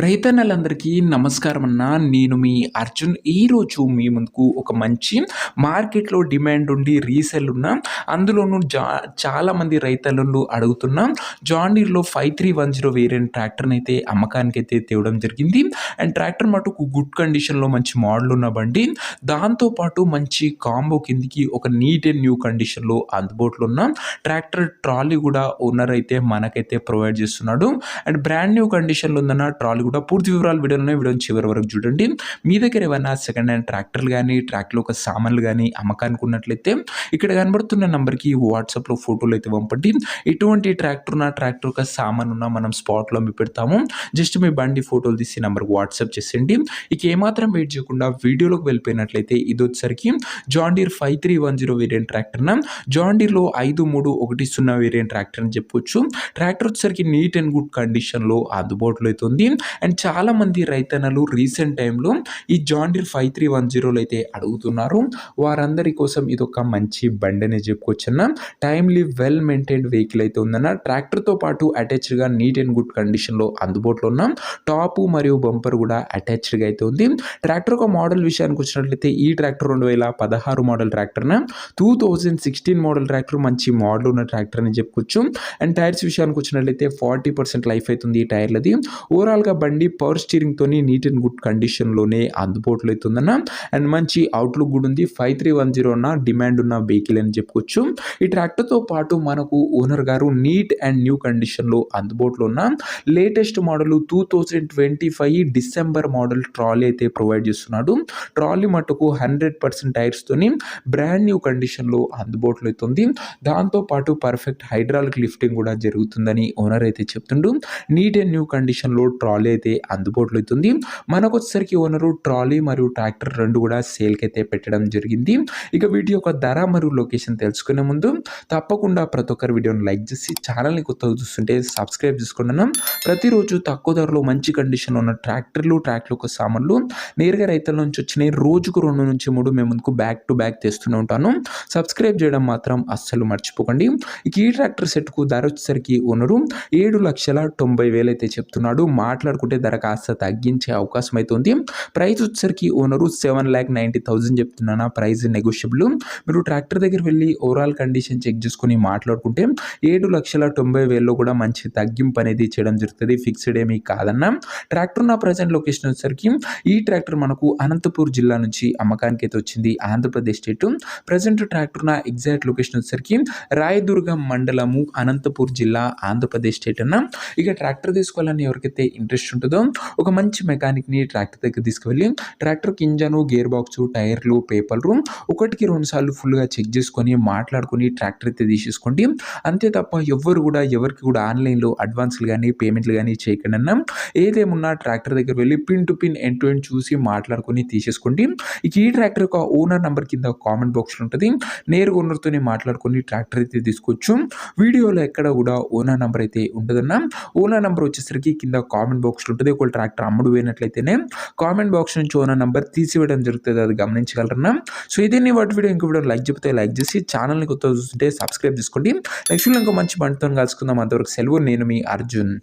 రైతన్నలందరికీ నమస్కారం అన్న. నేను మీ అర్జున్. ఈరోజు మీ ముందుకు ఒక మంచి మార్కెట్‌లో డిమాండ్ ఉండి రీసేల్ ఉన్న అందులోనూ చాలామంది రైతన్నలు అడుగుతున్న జాన్ డీర్‌లో 5310 వేరియంట్ ట్రాక్టర్‌నైతే అమ్మకానికైతే తేవడం జరిగింది. అండ్ ట్రాక్టర్ మటుకు గుడ్ కండిషన్‌లో మంచి మోడల్ ఉన్న బండి. దాంతో పాటు మంచి కాంబో కిందకి ఒక నీట్ అండ్ న్యూ కండిషన్‌లో అందుబాటులో ఉన్న ట్రాక్టర్ ట్రాలీ కూడా ఓనర్ అయితే మనకైతే ప్రొవైడ్ చేస్తున్నాడు. అండ్ బ్రాండ్ న్యూ కండిషన్‌లో ఉందన్న ట్రాలీ కూడా పూర్తి వివరాలు వీడియోని చివరి వరకు చూడండి. మీ దగ్గర ఏమైనా సెకండ్ హ్యాండ్ ట్రాక్టర్లు కానీ ట్రాక్టర్లో ఒక సామాన్లు కానీ అమ్మకానికి ఉన్నట్లయితే ఇక్కడ కనబడుతున్న నంబర్కి వాట్సాప్లో ఫోటోలు అయితే పంపండి. ఎటువంటి ట్రాక్టర్ ఒక సామాన్ ఉన్నా మనం స్పాట్లో మీ పెడతాము. జస్ట్ మీ బండి ఫోటోలు తీసి నంబర్కి వాట్సాప్ చేసేయండి. ఇక ఏమాత్రం వెయిట్ చేయకుండా వీడియోలోకి వెళ్ళిపోయినట్లయితే ఇది వచ్చేసరికి జాన్ డీర్ 5310 వేరియంట్ ట్రాక్టర్న జాన్ డీర్లో 5310 వేరియంట్ ట్రాక్టర్ అని చెప్పొచ్చు. ట్రాక్టర్ వచ్చేసరికి నీట్ అండ్ గుడ్ కండిషన్లో అందుబాటులో అయితే ఉంది. అండ్ చాలామంది రైతన్నలు రీసెంట్ టైంలో ఈ జాన్ డీర్ 5310లో అయితే అడుగుతున్నారు. వారందరి కోసం ఇది ఒక మంచి బండి అనే చెప్పుకోవచ్చన్న. టైమ్లీ వెల్ మెయింటైన్డ్ వెహికల్ అయితే ఉందన్న. ట్రాక్టర్తో పాటు అటాచ్డ్గా నీట్ అండ్ గుడ్ కండిషన్లో అందుబాటులో ఉన్న టాపు మరియు బంపర్ కూడా అటాచ్డ్గా అయితే ఉంది. ట్రాక్టర్ ఒక మోడల్ విషయానికి వచ్చినట్లయితే ఈ ట్రాక్టర్ 2016 మోడల్ ట్రాక్టర్న 2016 మోడల్ ట్రాక్టర్ మంచి మోడల్ ఉన్న ట్రాక్టర్ అని చెప్పుకోవచ్చు. అండ్ టైర్స్ విషయానికి వచ్చినట్లయితే 40% లైఫ్ అవుతుంది ఈ టైర్లది. ఓవరాల్గా బండి పవర్ స్టీరింగ్తో నీట్ అండ్ గుడ్ కండిషన్లోనే అందుబాటులో అవుతుందన్న. అండ్ మంచి అవుట్లుక్ కూడా ఉంది. 5310 అన్న డిమాండ్ ఉన్న వెహికల్ అని చెప్పుకోవచ్చు. ఈ ట్రాక్టర్తో పాటు మనకు ఓనర్ గారు నీట్ అండ్ న్యూ కండిషన్లో అందుబాటులో ఉన్న latest model 2025 December model trolley అయితే ప్రొవైడ్ చేస్తున్నాడు. ట్రాలీ మట్టుకు 100% టైర్స్తోని బ్రాండ్ న్యూ కండిషన్లో అందుబాటులో అవుతుంది. దాంతోపాటు పర్ఫెక్ట్ హైడ్రాలిక్ లిఫ్టింగ్ కూడా జరుగుతుందని ఓనర్ అయితే చెప్తుండు. నీట్ అండ్ న్యూ కండిషన్లో ట్రాలీ అయితే అందుబాటులో అవుతుంది. మనకు వచ్చేసరికి ఓనరు ట్రాలీ మరియు ట్రాక్టర్ రెండు కూడా సేల్కి అయితే పెట్టడం జరిగింది. ఇక వీటి యొక్క ధర మరియు లొకేషన్ తెలుసుకునే ముందు తప్పకుండా ప్రతి ఒక్కరి వీడియోని లైక్ చేసి ఛానల్ని కొత్తగా చూస్తుంటే సబ్స్క్రైబ్ చేసుకున్నాను. ప్రతిరోజు తక్కువ ధరలో మంచి కండిషన్ ఉన్న ట్రాక్టర్లు ఒక సామాన్లు నేరుగా రైతుల నుంచి వచ్చినాయి. రోజుకు 2 నుంచి 3 మేము ముందుకు బ్యాక్ టు బ్యాక్ తెస్తూనే ఉంటాను. సబ్స్క్రైబ్ చేయడం మాత్రం అస్సలు మర్చిపోకండి. ఇక ఈ ట్రాక్టర్ సెట్కు ధర వచ్చేసరికి ఓనరు 7,90,000 అయితే చెప్తున్నాడు. మాట్లాడుకుంటే ధర కాస్త తగ్గించే అవకాశం అయితే ఉంది. ప్రైస్ వచ్చేసరికి ఓనరు 7,90,000 చెప్తున్నాను. Price negotiable. మీరు ట్రాక్టర్ దగ్గర వెళ్ళి ఓవరాల్ కండిషన్ చెక్ చేసుకుని మాట్లాడుకుంటే 7,90,000లో కూడా మంచి తగ్గింపు అనేది చేయడం జరుగుతుంది. ఫిక్స్డ్ ఏమీ కాదన్న. ట్రాక్టర్ నా ప్రజెంట్ లొకేషన్ వచ్చేసరికి ఈ ట్రాక్టర్ మనకు అనంతపూర్ జిల్లా నుంచి అమ్మకానికి అయితే వచ్చింది. ఆంధ్రప్రదేశ్ స్టేట్. ప్రజెంట్ ట్రాక్టర్ నా ఎగ్జాక్ట్ లొకేషన్ వచ్చేసరికి రాయదుర్గం మండలము అనంతపూర్ జిల్లా ఆంధ్రప్రదేశ్ స్టేట్ అన్న. ఇక ట్రాక్టర్ తీసుకోవాలని ఎవరికైతే ఇంట్రెస్ట్ ఉంటుందో ఒక మంచి మెకానిక్ని ట్రాక్టర్ దగ్గర తీసుకువెళ్ళి ట్రాక్టర్కి ఇంజను గేర్ బాక్సు టైర్లు పేపర్లు 1కి 2 సార్లు ఫుల్గా చెక్ చేసుకొని మాట్లాడుకొని ట్రాక్టర్ అయితే తీసేసుకోండి. అంతే తప్ప ఎవరికి కూడా ఆన్లైన్లో అడ్వాన్స్లు కానీ పేమెంట్లు కానీ చేయకండి అన్న. ఏదేమున్నా ట్రాక్టర్ దగ్గర వెళ్ళి pin to pin end to end చూసి మాట్లాడుకొని తీసేసుకోండి. ఇక ఈ ట్రాక్టర్ యొక్క ఓనర్ నెంబర్ కింద కామెంట్ బాక్స్లో ఉంటుంది. నేరుగా ఓనర్తోనే మాట్లాడుకొని ట్రాక్టర్ అయితే తీసుకోవచ్చు. వీడియోలో ఎక్కడ కూడా ఓనర్ నెంబర్ అయితే ఉంటుందన్న. ఓనర్ నెంబర్ వచ్చేసరికి కింద కామెంట్ బాక్స్లో ఉంటుంది. ఒకవేళ ట్రాక్టర్ అమ్ముడు పోయినట్లయితేనే కామెంట్ బాక్స్ నుంచి ఓనర్ నెంబర్ తీసివేయడం జరుగుతుంది. అది గమనించగలరన్నా. సో ఇదే వాటి వీడియో ఇంకో వీడియో లైక్ చెప్తే లైక్ చేసి ఛానల్ని కొత్తగా చూస్తుంటే సబ్స్క్రైబ్ చేసుకోండి. నెక్స్ట్ ఇంకో మంచి బండితో కలుసుకుందాం. అంతవరకు సెలవు. నేను మీ అర్జున్.